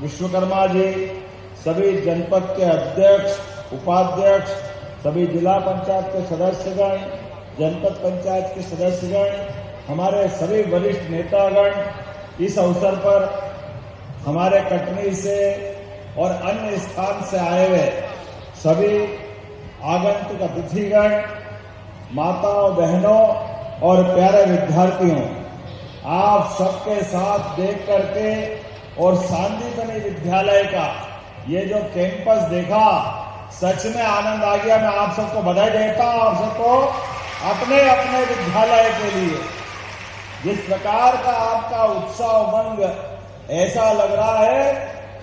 विश्वकर्मा जी, सभी जनपद के अध्यक्ष, उपाध्यक्ष, सभी जिला पंचायत के सदस्यगण, जनपद पंचायत के सदस्यगण, हमारे सभी वरिष्ठ नेतागण, इस अवसर पर हमारे कटनी से और अन्य स्थान से आए हुए सभी आगंतुक अतिथिगण, माताओं, बहनों और प्यारे विद्यार्थियों, आप सबके साथ देख करके और सांदीपनि विद्यालय का ये जो कैंपस देखा, सच में आनंद आ गया। मैं आप सबको बधाई देता हूं, आप सबको अपने अपने विद्यालय के लिए। जिस प्रकार का आपका उत्साह उमंग, ऐसा लग रहा है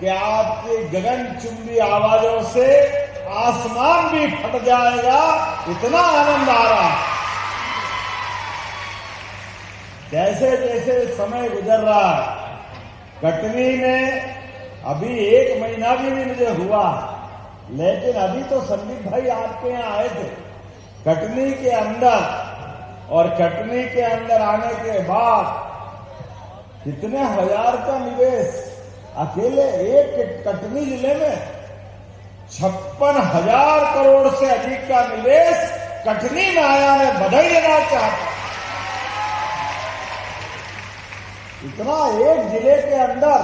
कि आपकी गगनचुंबी आवाजों से आसमान भी फट जाएगा, इतना आनंद आ रहा है। जैसे जैसे समय गुजर रहा है, कटनी में अभी 1 महीना भी नहीं मुझे हुआ, लेकिन अभी तो संदीप भाई आपके यहाँ आए थे कटनी के अंदर, और कटनी के अंदर आने के बाद कितने हजार का निवेश अकेले एक कटनी जिले में 56,000 करोड़ से अधिक का निवेश कटनी में आया। मैं बधाई देना चाहता हूं। इतना एक जिले के अंदर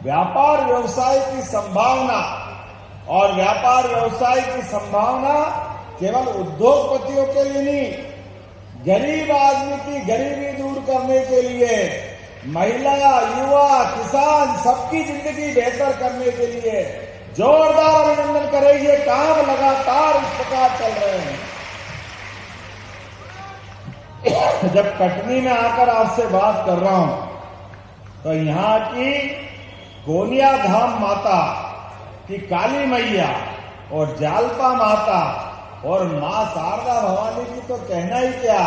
व्यापार व्यवसाय की संभावना, और व्यापार व्यवसाय की संभावना केवल उद्योगपतियों के लिए नहीं, गरीब आदमी की गरीबी दूर करने के लिए, महिला, युवा, किसान, सबकी जिंदगी बेहतर करने के लिए जोरदार अभिनंदन करें। ये काम लगातार इस प्रकार चल रहे हैं। जब कटनी में आकर आपसे बात कर रहा हूं, तो यहाँ की गोनिया धाम माता की काली मैया और जालपा माता और मां शारदा भवानी की तो कहना ही क्या।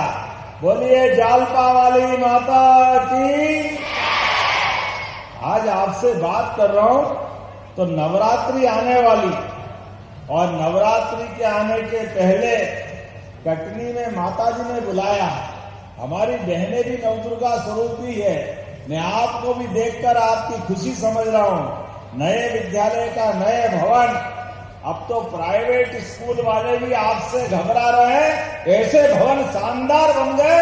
बोलिए जालपा वाली माता की। आज आपसे बात कर रहा हूं तो नवरात्रि आने वाली, और नवरात्रि के आने के पहले कटनी में माता जी ने बुलाया। हमारी बहनें भी नवदुर्गा स्वरूप भी है। मैं आपको भी देखकर आपकी खुशी समझ रहा हूं। नए विद्यालय का नए भवन, अब तो प्राइवेट स्कूल वाले भी आपसे घबरा रहे हैं। ऐसे भवन शानदार बन गए,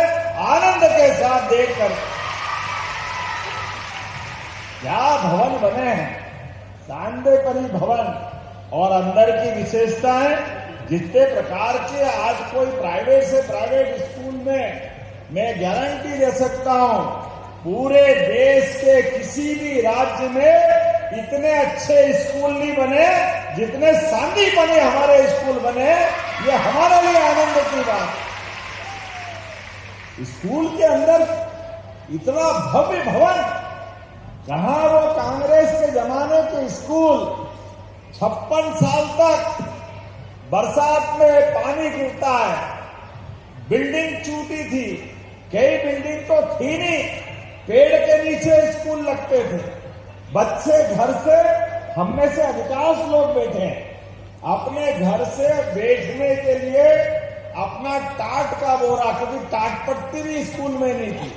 आनंद के साथ देखकर। क्या भवन बने हैं, सांदीपनि भवन। और अंदर की विशेषताएं, जितने प्रकार के आज कोई प्राइवेट से प्राइवेट स्कूल में मैं गारंटी दे सकता हूं, पूरे देश के किसी भी राज्य में इतने अच्छे स्कूल नहीं बने जितने सांदीपनि हमारे स्कूल बने। ये हमारे लिए आनंद की बात। स्कूल के अंदर इतना भव्य भवन, कहां वो कांग्रेस के जमाने के स्कूल 56 साल तक बरसात में पानी गिरता है, बिल्डिंग टूटी थी, कई बिल्डिंग तो थी नहीं, पेड़ के नीचे स्कूल लगते थे। बच्चे घर से, हम में से अधिकांश लोग बैठे हैं, अपने घर से बैठने के लिए अपना टाट का बोरा, क्योंकि टाट पट्टी भी स्कूल में नहीं थी,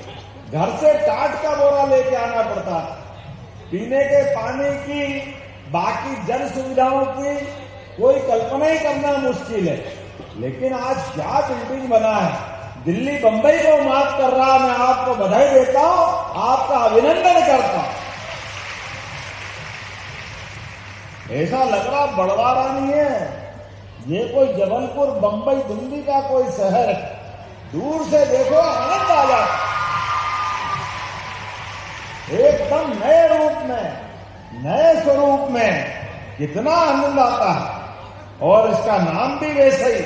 घर से टाट का बोरा लेके आना पड़ता। पीने के पानी की, बाकी जन सुविधाओं की कोई कल्पना ही करना मुश्किल है। लेकिन आज क्या बिल्डिंग बना है, दिल्ली बंबई को मात कर रहा। मैं आपको बधाई देता हूं, आपका अभिनंदन करता हूं। ऐसा लग रहा बड़वारा नहीं है, ये कोई जबलपुर, बंबई, दिल्ली का कोई शहर है। दूर से देखो, आनंद आ जाता, एकदम नए रूप में, नए स्वरूप में, कितना आनंद आता है। और इसका नाम भी वैसे ही,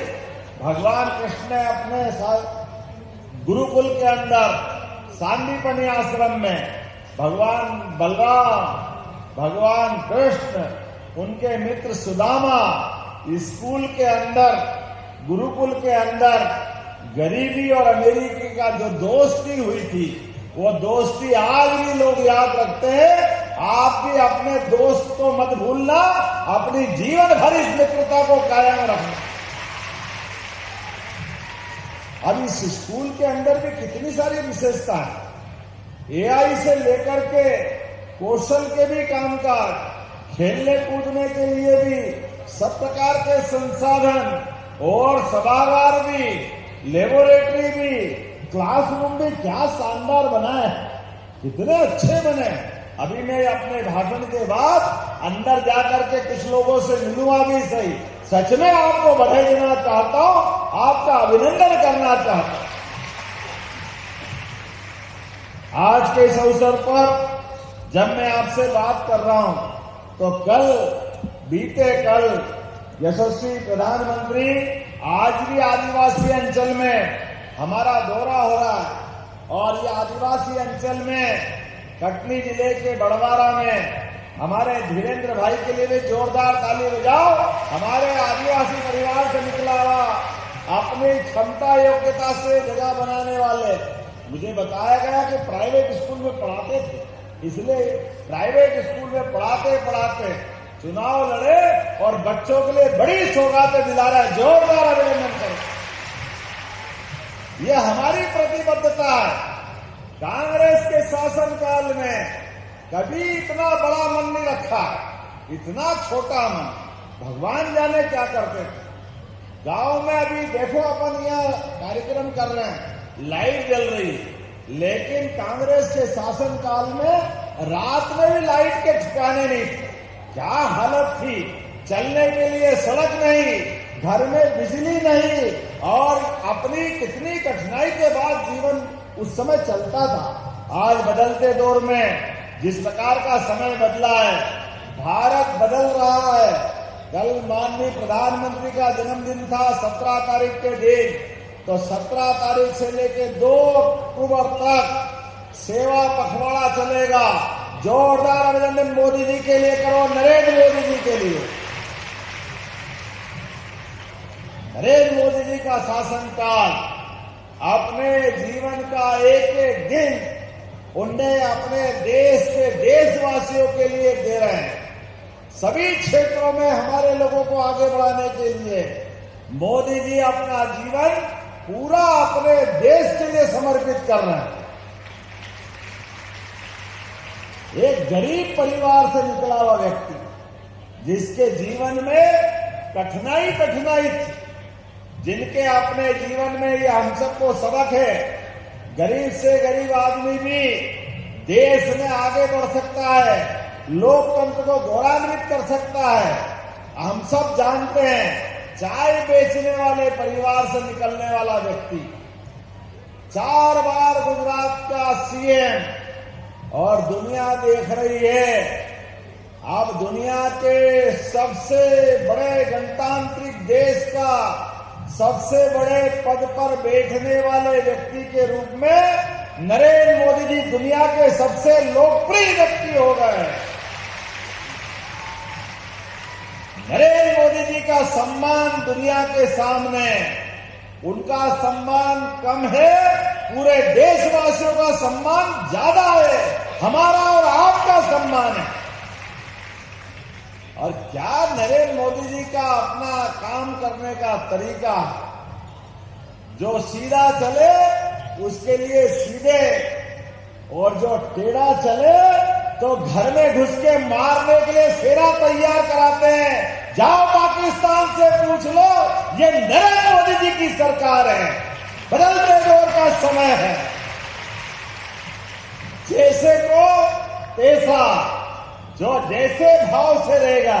भगवान कृष्ण ने अपने साथ गुरुकुल के अंदर सांदीपनि आश्रम में भगवान बलराम, भगवान कृष्ण, उनके मित्र सुदामा स्कूल के अंदर, गुरुकुल के अंदर गरीबी और अमीरी का जो दोस्ती हुई थी, वो दोस्ती आज भी लोग याद रखते हैं। आप भी अपने दोस्त को मत भूलना, अपनी जीवन भर इस मित्रता को कायम रखना। अब इस स्कूल के अंदर भी कितनी सारी विशेषता है। एआई से लेकर के कौशल के भी कामकाज, खेलने कूदने के लिए भी सब प्रकार के संसाधन और सभागार भी, लेबोरेटरी भी, क्लासरूम भी क्या शानदार बना है, कितने अच्छे बने। अभी मैं अपने भाषण के बाद अंदर जाकर के कुछ लोगों से मिलूंगा भी सही। सच में आपको बधाई देना चाहता हूं, आपका अभिनंदन करना चाहता हूं। आज के इस अवसर पर जब मैं आपसे बात कर रहा हूं तो बीते कल यशस्वी प्रधानमंत्री आज भी आदिवासी अंचल में हमारा दौरा हो रहा है और ये आदिवासी अंचल में कटनी जिले के बड़वारा में हमारे धीरेन्द्र भाई के लिए भी जोरदार ताली बजाओ। हमारे आदिवासी परिवार से निकला हुआ, अपनी क्षमता योग्यता से जगह बनाने वाले। मुझे बताया गया कि प्राइवेट स्कूल में पढ़ाते थे, इसलिए प्राइवेट स्कूल में पढ़ाते पढ़ाते चुनाव लड़े और बच्चों के लिए बड़ी सौगातें दिला रहे हैं। जोरदार अभिनंदन करें। यह हमारी प्रतिबद्धता है। कांग्रेस के शासनकाल में कभी इतना बड़ा मन नहीं रखा, इतना छोटा मन। भगवान जाने क्या करते थे। गांव में अभी देखो अपन यह कार्यक्रम कर रहे हैं, लाइट जल रही है, लेकिन कांग्रेस के शासनकाल में रात में भी लाइट के ठिकाने नहीं थे। क्या हालत थी, चलने के लिए सड़क नहीं, घर में बिजली नहीं, और अपनी कितनी कठिनाई के बाद जीवन उस समय चलता था। आज बदलते दौर में जिस प्रकार का समय बदला है, भारत बदल रहा है। कल माननीय प्रधानमंत्री का जन्मदिन था 17 तारीख के दिन, तो 17 तारीख से लेकर 2 अक्टूबर तक सेवा पखवाड़ा चलेगा। जोरदार अभिनंदन मोदी जी के लिए करो, नरेंद्र मोदी जी के लिए। नरेंद्र मोदी जी का शासनकाल अपने जीवन का एक एक दिन उन्हें अपने देश के देशवासियों के लिए दे रहे हैं। सभी क्षेत्रों में हमारे लोगों को आगे बढ़ाने के लिए मोदी जी अपना जीवन पूरा अपने देश के लिए समर्पित कर रहे हैं। एक गरीब परिवार से निकला हुआ व्यक्ति, जिसके जीवन में कठिनाई थी, जिनके अपने जीवन में ये हम सबको सबक है। गरीब से गरीब आदमी भी देश में आगे बढ़ सकता है, लोकतंत्र को गौरवान्वित कर सकता है। हम सब जानते हैं, चाय बेचने वाले परिवार से निकलने वाला व्यक्ति 4 बार गुजरात का सीएम, और दुनिया देख रही है। अब दुनिया के सबसे बड़े गणतांत्रिक देश का सबसे बड़े पद पर बैठने वाले व्यक्ति के रूप में नरेंद्र मोदी जी दुनिया के सबसे लोकप्रिय व्यक्ति हो गए। नरेंद्र मोदी जी का सम्मान दुनिया के सामने, उनका सम्मान कम है, पूरे देशवासियों का सम्मान ज्यादा है। हमारा और आपका सम्मान है। और क्या नरेंद्र मोदी जी का अपना काम करने का तरीका, जो सीधा चले उसके लिए सीधे, और जो टेढ़ा चले तो घर में घुस के मारने के लिए सेना तैयार कराते हैं। जाओ पाकिस्तान से पूछ लो, ये नरेंद्र मोदी जी की सरकार है। बदलते दौर का समय है। जैसे को तैसा, जो जैसे भाव से रहेगा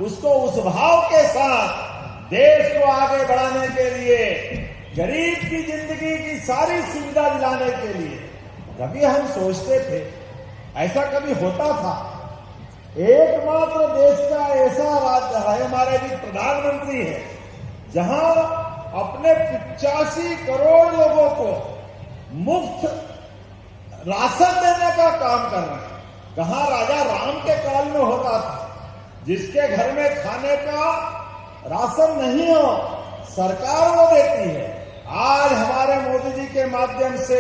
उसको उस भाव के साथ देश को आगे बढ़ाने के लिए, गरीब की जिंदगी की सारी सुविधा दिलाने के लिए। कभी हम सोचते थे ऐसा कभी होता था? एकमात्र देश का ऐसा राज्य है, हमारे भी प्रधानमंत्री है, जहां अपने 85 करोड़ लोगों को मुफ्त राशन देने का काम कर रहे हैं। कहां राजा राम के काल में होता था, जिसके घर में खाने का राशन नहीं हो सरकार वो देती है। आज हमारे मोदी जी के माध्यम से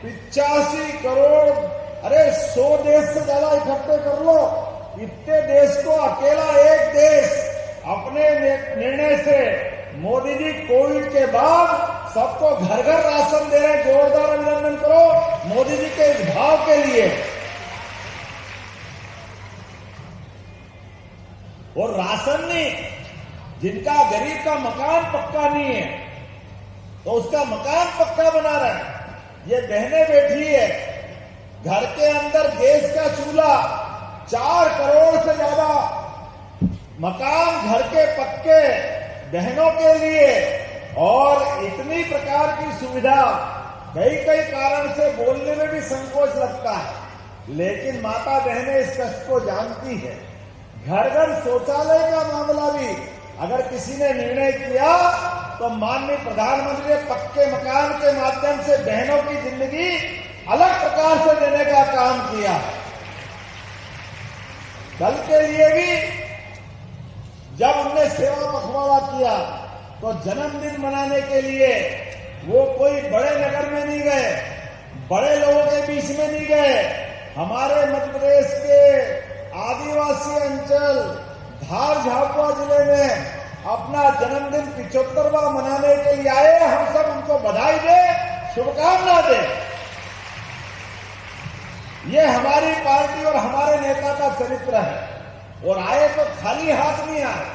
85 करोड़, अरे 100 देश से ज्यादा इकट्ठे कर लो, इतने देश को अकेला एक देश अपने निर्णय से मोदी जी कोविड के बाद सबको घर घर राशन दे रहे हैं। जोरदार अभिनंदन करो मोदी जी के इस भाव के लिए। और राशन नहीं, जिनका गरीब का मकान पक्का नहीं है तो उसका मकान पक्का बना रहे हैं। ये बहनें बैठी है, घर के अंदर गैस का चूल्हा, 4 करोड़ से ज्यादा मकान घर के पक्के बहनों के लिए, और इतनी प्रकार की सुविधा कई कारण से बोलने में भी संकोच लगता है, लेकिन माता बहनें इस कष्ट को जानती है। घर घर शौचालय का मामला भी अगर किसी ने निर्णय किया तो माननीय प्रधानमंत्री ने पक्के मकान के माध्यम से बहनों की जिंदगी अलग प्रकार से देने का काम किया। कल के लिए भी जब उनने सेवा पखवाड़ा किया तो जन्मदिन मनाने के लिए वो कोई बड़े नगर में नहीं गए, बड़े लोगों के बीच में नहीं गए, हमारे मध्य प्रदेश के आदिवासी अंचल धार झाबुआ जिले में अपना जन्मदिन 75वां मनाने के लिए आए। हम सब उनको बधाई दे, शुभकामना दे। ये हमारी पार्टी और हमारे नेता का चरित्र है। और आए तो खाली हाथ नहीं आए।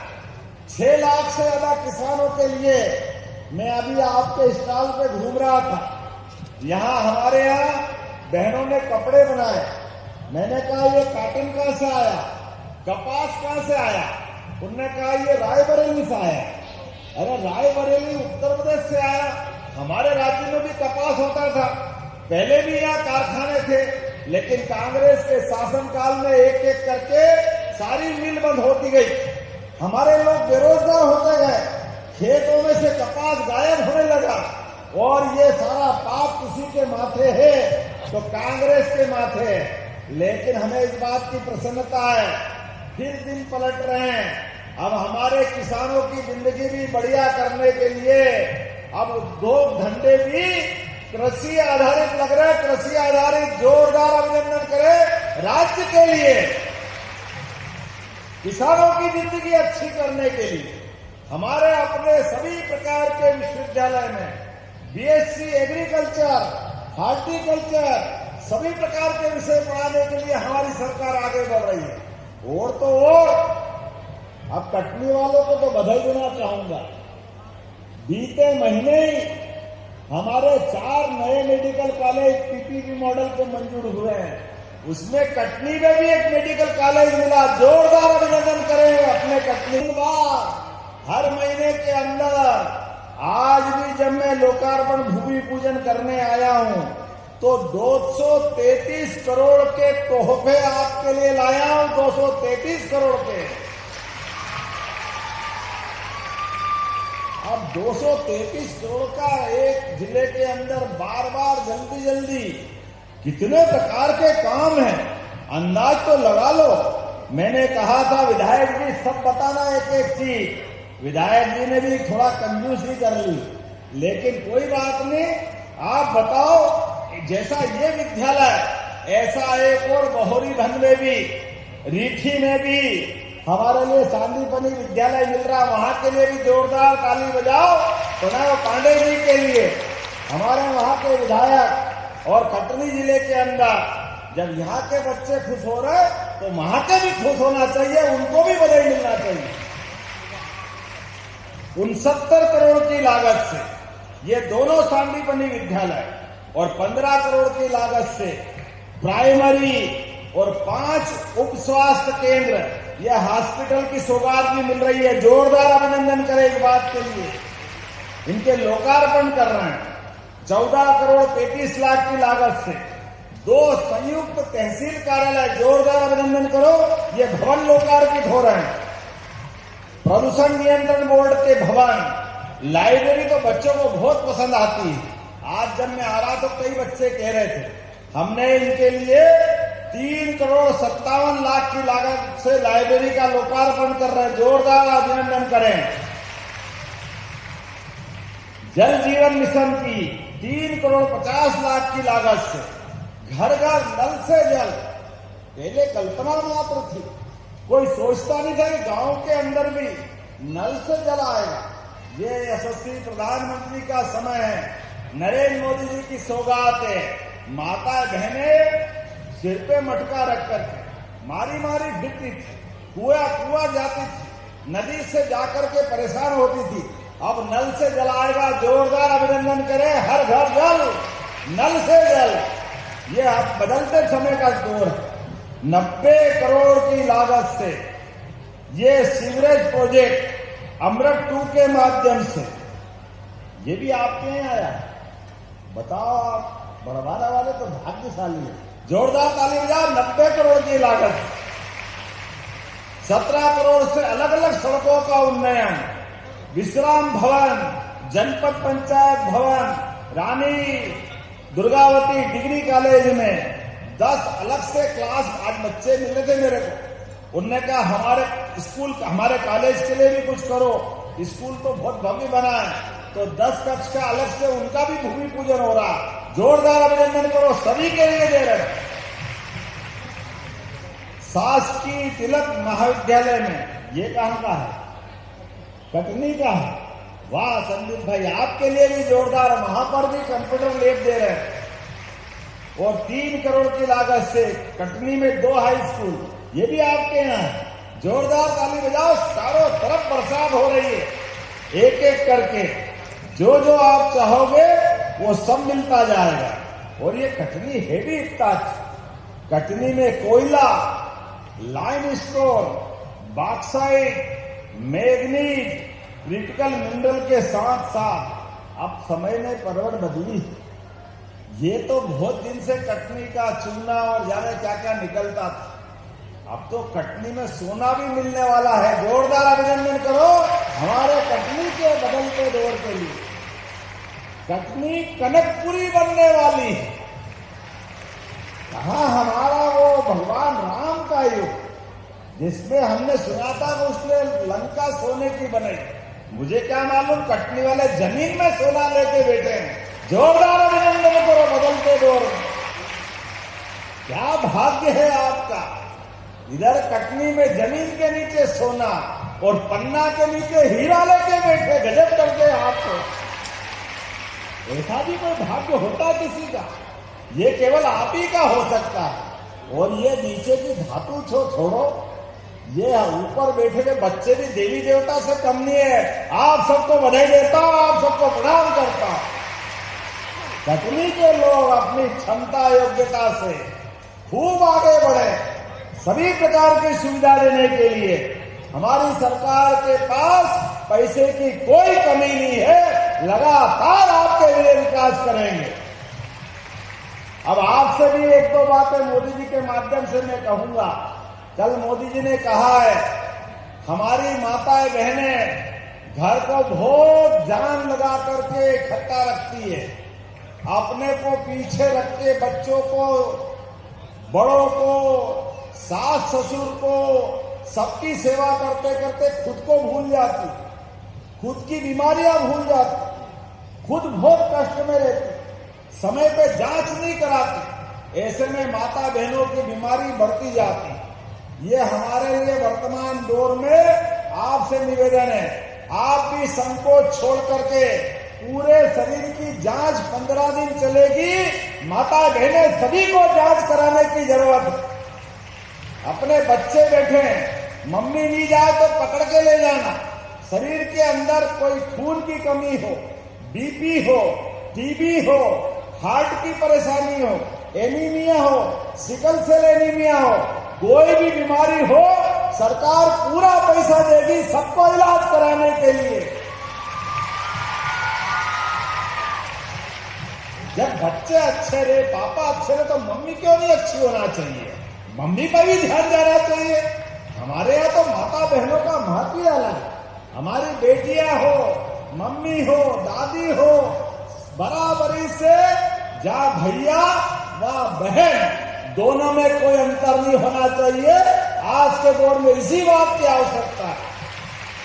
6 लाख से ज्यादा किसानों के लिए मैं अभी आपके स्टॉल पे घूम रहा था। यहां हमारे यहां बहनों ने कपड़े बनाए। मैंने कहा ये कॉटन कहां से आया, कपास कहां से आया? उन्होंने कहा ये रायबरेली से आया। अरे रायबरेली उत्तर प्रदेश से आया, हमारे राज्य में भी कपास होता था, पहले भी यहाँ कारखाने थे, लेकिन कांग्रेस के शासनकाल में एक एक करके सारी मिल बंद होती गई, हमारे लोग बेरोजगार होते गए, खेतों में से कपास गायब होने लगा। और ये सारा पाप किसी के माथे है तो कांग्रेस के माथे है। लेकिन हमें इस बात की प्रसन्नता है, फिर दिन पलट रहे हैं। अब हमारे किसानों की जिंदगी भी बढ़िया करने के लिए अब उद्योग धंधे भी कृषि आधारित लग रहे हैं। कृषि आधारित जोरदार अभिनंदन करें राज्य के लिए, किसानों की जिंदगी अच्छी करने के लिए। हमारे अपने सभी प्रकार के विश्वविद्यालय में बीएससी एग्रीकल्चर, हॉर्टिकल्चर, सभी प्रकार के विषय पढ़ाने के लिए हमारी सरकार आगे बढ़ रही है। और तो और अब कटनी वालों को तो बधाई देना चाहूंगा। बीते महीने ही हमारे 4 नए मेडिकल कॉलेज पीपीपी मॉडल के मंजूर हुए हैं। उसमें कटनी में भी एक मेडिकल कॉलेज मिला। जोरदार अभिनंदन करें अपने कटनी का। हर महीने के अंदर आज भी जब मैं लोकार्पण भूमि पूजन करने आया हूं तो 233 करोड़ के तोहफे आपके लिए लाया हूं। 233 करोड़ के। अब 233 करोड़ का एक जिले के अंदर बार बार जल्दी जल्दी कितने प्रकार के काम हैं, अंदाज तो लगा लो। मैंने कहा था विधायक जी सब बताना एक एक चीज, विधायक जी ने भी थोड़ा कंजूसी कर ली, लेकिन कोई बात नहीं, आप बताओ। जैसा ये विद्यालय, ऐसा एक और बहोरीभंग में भी, रीठी में भी हमारे लिए सांदीपनी विद्यालय मिल रहा, वहां के लिए भी जोरदार ताली बजाओ। प्रणव पांडे जी के लिए, हमारे वहां के विधायक। और कटनी जिले के अंदर जब यहाँ के बच्चे खुश हो रहे तो वहां के भी खुश होना चाहिए, उनको भी बधाई मिलना चाहिए। 69 करोड़ की लागत से ये दोनों सांदीपनी विद्यालय और 15 करोड़ की लागत से प्राइमरी और 5 उप स्वास्थ्य केंद्र, यह हॉस्पिटल की सौगात भी मिल रही है। जोरदार अभिनंदन करें इस बात के लिए। इनके लोकार्पण कर रहे हैं। 14 करोड़ 33 लाख की लागत से 2 संयुक्त तहसील कार्यालय, जोरदार अभिनंदन करो, ये भवन लोकार्पित हो रहे हैं। प्रदूषण नियंत्रण बोर्ड के भवन, लाइब्रेरी तो बच्चों को बहुत पसंद आती है। आज जब मैं आ रहा तो कई बच्चे कह रहे थे, हमने इनके लिए 3 करोड़ 57 लाख की लागत से लाइब्रेरी का लोकार्पण कर रहे हैं। जोरदार अभिनंदन करें। जल जीवन मिशन की 3 करोड़ 50 लाख की लागत से घर घर नल से जल, पहले कल्पना मात्र थी, कोई सोचता नहीं था कि गांव के अंदर भी नल से जल आएगा। ये यशस्वी प्रधानमंत्री का समय है, नरेंद्र मोदी जी की सौगात है। माता बहनें सिर पे मटका रख करके मारी मारी फिरती थी, कुआं जाती थी, नदी से जाकर के परेशान होती थी। अब नल से जल आएगा, जोरदार अभिनंदन करें। हर घर जल, नल से जल। ये अब बदलते समय का दौर है। 90 करोड़ की लागत से ये सीवरेज प्रोजेक्ट अमृत 2 के माध्यम से ये भी आपके यहाँ आया। बताओ, आप बड़वाड़ा वाले तो भाग्यशाली है। जोरदार ताली बजाओ। 90 करोड़ की लागत, 17 करोड़ से अलग अलग सड़कों का उन्नयन, विश्राम भवन, जनपद पंचायत भवन, रानी दुर्गावती डिग्री कॉलेज में 10 अलग से क्लास। आज बच्चे मिले थे मेरे को, उनने कहा हमारे स्कूल, हमारे कॉलेज के लिए भी कुछ करो। स्कूल तो बहुत भव्य बना है, तो 10 कक्ष का अलग से उनका भी भूमि पूजन हो रहा। जोरदार अभिनंदन करो, सभी के लिए दे रहे। शासकीय तिलक महाविद्यालय में, ये कहां का है? कटनी का है। वाह संदीप भाई, आपके लिए भी जोरदार। वहां पर भी कंप्यूटर लैब दे रहे हैं। और 3 करोड़ की लागत से कटनी में 2 हाई स्कूल, ये भी आपके यहाँ है। जोरदार ताली बजाओ। चारों तरफ बरसात हो रही है, एक एक करके जो जो आप चाहोगे वो सब मिलता जाएगा। और ये कटनी है भी इतना अच्छा। कटनी में कोयला, limestone, bauxite, manganese, critical mineral के साथ साथ अब समय में परवड़ बदली। ये तो बहुत दिन से कटनी का चूना और जाने क्या क्या निकलता था। अब तो कटनी में सोना भी मिलने वाला है। जोरदार अभिनंदन करो हमारे कटनी के बदलते दौर के लिए। कटनी कनकपुरी बनने वाली है। कहा हमारा वो भगवान राम का युग, जिसमें हमने सुना था कि उसने लंका सोने की बनाई। मुझे क्या मालूम, कटनी वाले जमीन में सोना लेके बैठे हैं। जोरदार अभिनंदन करो बदलते दौर में। क्या भाग्य है आपका। इधर कटनी में जमीन के नीचे सोना और पन्ना के नीचे हीरा लेके बैठे। गजब करके आपको। ऐसा भी कोई भाग्य होता किसी का? ये केवल आप ही का हो सकता है। और ये नीचे की धातु छोड़ो, ये ऊपर बैठे हुए बच्चे भी देवी देवता से कम नहीं है। आप सबको बधाई देता हूं, आप सबको प्रणाम करता हूं। कटनी के लोग अपनी क्षमता योग्यता से खूब आगे बढ़े। सभी प्रकार की सुविधा देने के लिए हमारी सरकार के पास पैसे की कोई कमी नहीं है। लगातार आपके लिए विकास करेंगे। अब आपसे भी 1-2 बातें मोदी जी के माध्यम से मैं कहूंगा। कल मोदी जी ने कहा है, हमारी माताएं बहनें घर को बहुत जान लगा करके इकट्ठा रखती है। अपने को पीछे रख के बच्चों को, बड़ों को, सास ससुर को, सबकी सेवा करते करते खुद को भूल जाती, खुद की बीमारियां भूल जाती, खुद बहुत कष्ट में रहती, समय पे जांच नहीं कराती। ऐसे में माता बहनों की बीमारी बढ़ती जाती। ये हमारे लिए वर्तमान दौर में आपसे निवेदन है, आप भी संकोच छोड़ करके पूरे शरीर की जांच 15 दिन चलेगी। माता बहनें सभी को जांच कराने की जरूरत है। अपने बच्चे बैठे हैं, मम्मी नहीं जाए तो पकड़ के ले जाना। शरीर के अंदर कोई खून की कमी हो, बीपी हो, टीबी हो, हार्ट की परेशानी हो, एनीमिया हो, सिकल सेल एनीमिया हो, कोई भी बीमारी हो, सरकार पूरा पैसा देगी सबको इलाज कराने के लिए। जब बच्चे अच्छे रहे, पापा अच्छे रहे, तो मम्मी क्यों नहीं अच्छी होना चाहिए? मम्मी पर भी ध्यान देना चाहिए। हमारे यहाँ तो माता बहनों का महत्व ही अलग है। हमारी बेटियां हो, मम्मी हो, दादी हो, बराबरी से जा भैया व बहन, दोनों में कोई अंतर नहीं होना चाहिए। आज के दौर में इसी बात की आवश्यकता है।